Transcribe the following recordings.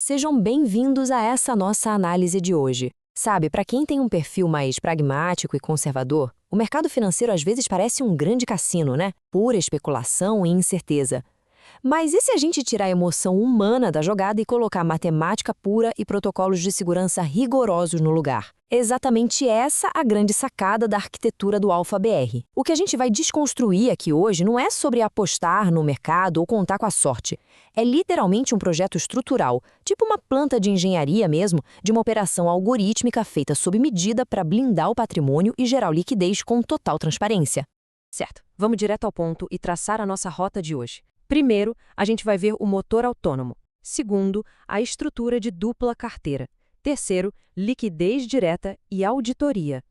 Sejam bem-vindos a essa nossa análise de hoje. Sabe, para quem tem um perfil mais pragmático e conservador, o mercado financeiro às vezes parece um grande cassino, né? Pura especulação e incerteza. Mas e se a gente tirar a emoção humana da jogada e colocar matemática pura e protocolos de segurança rigorosos no lugar? É exatamente essa a grande sacada da arquitetura do Alpha BR. O que a gente vai desconstruir aqui hoje não é sobre apostar no mercado ou contar com a sorte. É literalmente um projeto estrutural, tipo uma planta de engenharia mesmo, de uma operação algorítmica feita sob medida para blindar o patrimônio e gerar liquidez com total transparência. Certo, vamos direto ao ponto e traçar a nossa rota de hoje. Primeiro, a gente vai ver o motor autônomo. Segundo, a estrutura de dupla carteira. Terceiro, liquidez direta e auditoria.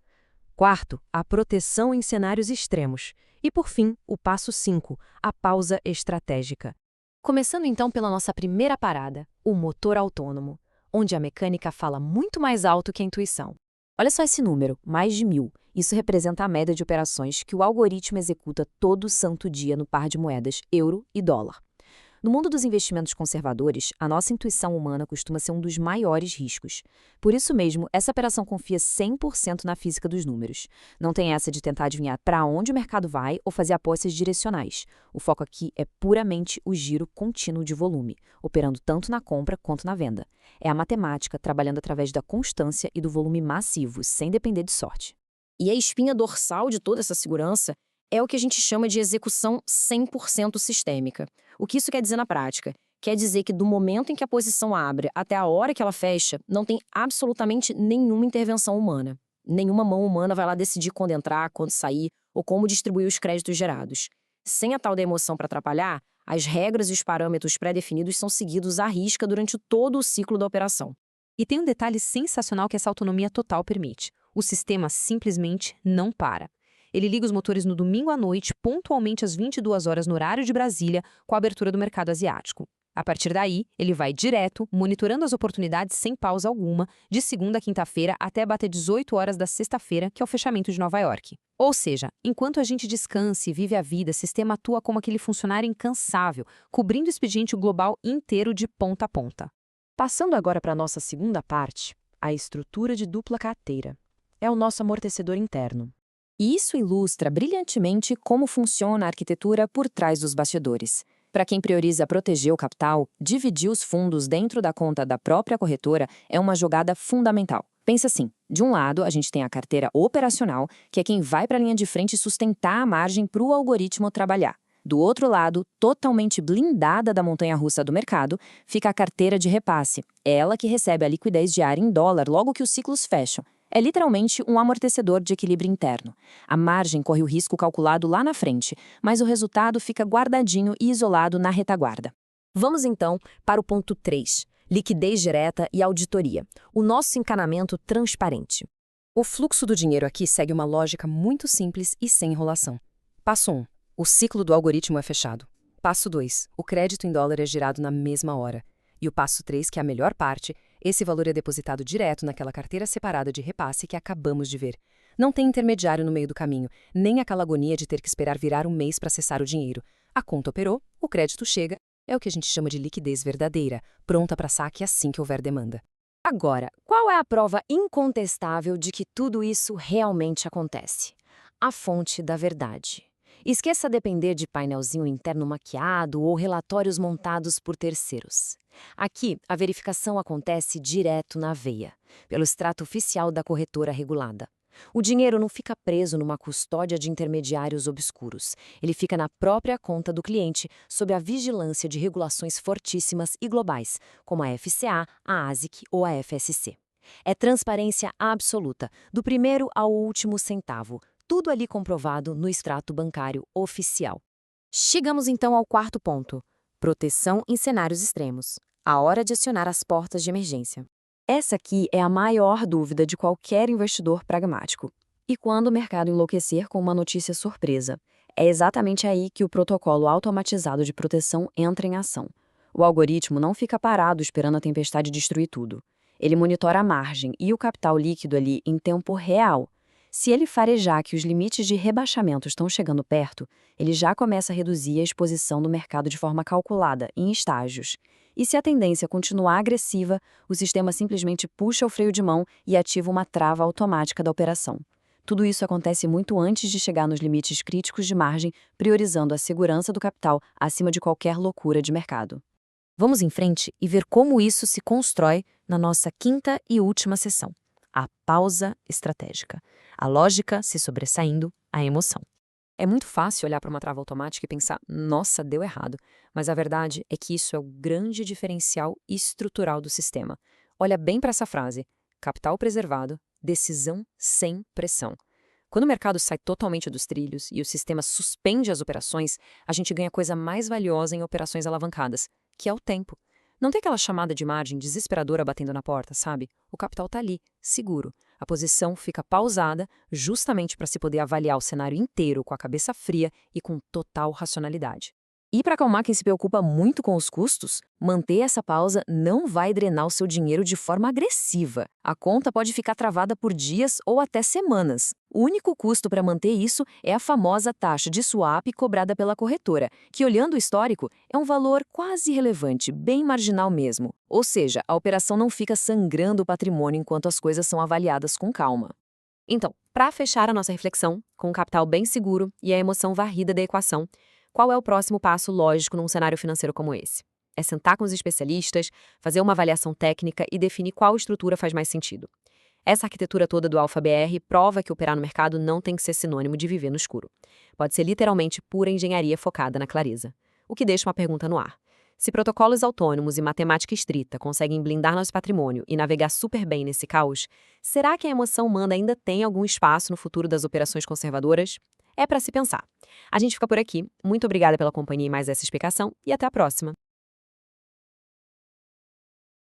Quarto, a proteção em cenários extremos. E, por fim, o passo 5, a pausa estratégica. Começando então pela nossa primeira parada, o motor autônomo, onde a mecânica fala muito mais alto que a intuição. Olha só esse número, mais de 1.000. Isso representa a média de operações que o algoritmo executa todo santo dia no par de moedas euro e dólar. No mundo dos investimentos conservadores, a nossa intuição humana costuma ser um dos maiores riscos. Por isso mesmo, essa operação confia 100% na física dos números. Não tem essa de tentar adivinhar para onde o mercado vai ou fazer apostas direcionais. O foco aqui é puramente o giro contínuo de volume, operando tanto na compra quanto na venda. É a matemática trabalhando através da constância e do volume massivo, sem depender de sorte. E a espinha dorsal de toda essa segurança é o que a gente chama de execução 100% sistêmica. O que isso quer dizer na prática? Quer dizer que do momento em que a posição abre até a hora que ela fecha, não tem absolutamente nenhuma intervenção humana. Nenhuma mão humana vai lá decidir quando entrar, quando sair ou como distribuir os créditos gerados. Sem a tal da emoção para atrapalhar, as regras e os parâmetros pré-definidos são seguidos à risca durante todo o ciclo da operação. E tem um detalhe sensacional que essa autonomia total permite. O sistema simplesmente não para. Ele liga os motores no domingo à noite, pontualmente às 22 horas no horário de Brasília, com a abertura do mercado asiático. A partir daí, ele vai direto, monitorando as oportunidades sem pausa alguma, de segunda a quinta-feira até bater 18 horas da sexta-feira, que é o fechamento de Nova York. Ou seja, enquanto a gente descansa e vive a vida, o sistema atua como aquele funcionário incansável, cobrindo o expediente global inteiro de ponta a ponta. Passando agora para a nossa segunda parte, a estrutura de dupla carteira. É o nosso amortecedor interno. E isso ilustra brilhantemente como funciona a arquitetura por trás dos bastidores. Para quem prioriza proteger o capital, dividir os fundos dentro da conta da própria corretora é uma jogada fundamental. Pensa assim, de um lado a gente tem a carteira operacional, que é quem vai para a linha de frente sustentar a margem para o algoritmo trabalhar. Do outro lado, totalmente blindada da montanha-russa do mercado, fica a carteira de repasse, ela que recebe a liquidez diária em dólar logo que os ciclos fecham. É literalmente um amortecedor de equilíbrio interno. A margem corre o risco calculado lá na frente, mas o resultado fica guardadinho e isolado na retaguarda. Vamos então para o ponto 3, liquidez direta e auditoria, o nosso encanamento transparente. O fluxo do dinheiro aqui segue uma lógica muito simples e sem enrolação. Passo 1. O ciclo do algoritmo é fechado. Passo 2. O crédito em dólar é girado na mesma hora. E o passo 3, que é a melhor parte, esse valor é depositado direto naquela carteira separada de repasse que acabamos de ver. Não tem intermediário no meio do caminho, nem aquela agonia de ter que esperar virar um mês para acessar o dinheiro. A conta operou, o crédito chega, é o que a gente chama de liquidez verdadeira, pronta para saque assim que houver demanda. Agora, qual é a prova incontestável de que tudo isso realmente acontece? A fonte da verdade. Esqueça depender de painelzinho interno maquiado ou relatórios montados por terceiros. Aqui, a verificação acontece direto na veia, pelo extrato oficial da corretora regulada. O dinheiro não fica preso numa custódia de intermediários obscuros. Ele fica na própria conta do cliente, sob a vigilância de regulações fortíssimas e globais, como a FCA, a ASIC ou a FSC. É transparência absoluta, do primeiro ao último centavo. Tudo ali comprovado no extrato bancário oficial. Chegamos então ao quarto ponto: proteção em cenários extremos. A hora de acionar as portas de emergência. Essa aqui é a maior dúvida de qualquer investidor pragmático. E quando o mercado enlouquecer com uma notícia surpresa? É exatamente aí que o protocolo automatizado de proteção entra em ação. O algoritmo não fica parado esperando a tempestade destruir tudo. Ele monitora a margem e o capital líquido ali em tempo real. Se ele farejar que os limites de rebaixamento estão chegando perto, ele já começa a reduzir a exposição no mercado de forma calculada, em estágios. E se a tendência continuar agressiva, o sistema simplesmente puxa o freio de mão e ativa uma trava automática da operação. Tudo isso acontece muito antes de chegar nos limites críticos de margem, priorizando a segurança do capital acima de qualquer loucura de mercado. Vamos em frente e ver como isso se constrói na nossa quinta e última sessão. A pausa estratégica. A lógica se sobressaindo à emoção. É muito fácil olhar para uma trava automática e pensar, nossa, deu errado. Mas a verdade é que isso é o grande diferencial estrutural do sistema. Olha bem para essa frase. Capital preservado, decisão sem pressão. Quando o mercado sai totalmente dos trilhos e o sistema suspende as operações, a gente ganha coisa mais valiosa em operações alavancadas, que é o tempo. Não tem aquela chamada de margem desesperadora batendo na porta, sabe? O capital está ali, seguro. A posição fica pausada justamente para se poder avaliar o cenário inteiro com a cabeça fria e com total racionalidade. E para acalmar quem se preocupa muito com os custos, manter essa pausa não vai drenar o seu dinheiro de forma agressiva. A conta pode ficar travada por dias ou até semanas. O único custo para manter isso é a famosa taxa de swap cobrada pela corretora, que, olhando o histórico, é um valor quase irrelevante, bem marginal mesmo. Ou seja, a operação não fica sangrando o patrimônio enquanto as coisas são avaliadas com calma. Então, para fechar a nossa reflexão, com o capital bem seguro e a emoção varrida da equação, qual é o próximo passo lógico num cenário financeiro como esse? É sentar com os especialistas, fazer uma avaliação técnica e definir qual estrutura faz mais sentido. Essa arquitetura toda do Alfa BR prova que operar no mercado não tem que ser sinônimo de viver no escuro. Pode ser literalmente pura engenharia focada na clareza. O que deixa uma pergunta no ar. Se protocolos autônomos e matemática estrita conseguem blindar nosso patrimônio e navegar super bem nesse caos, será que a emoção humana ainda tem algum espaço no futuro das operações conservadoras? É para se pensar. A gente fica por aqui. Muito obrigada pela companhia em mais essa explicação e até a próxima.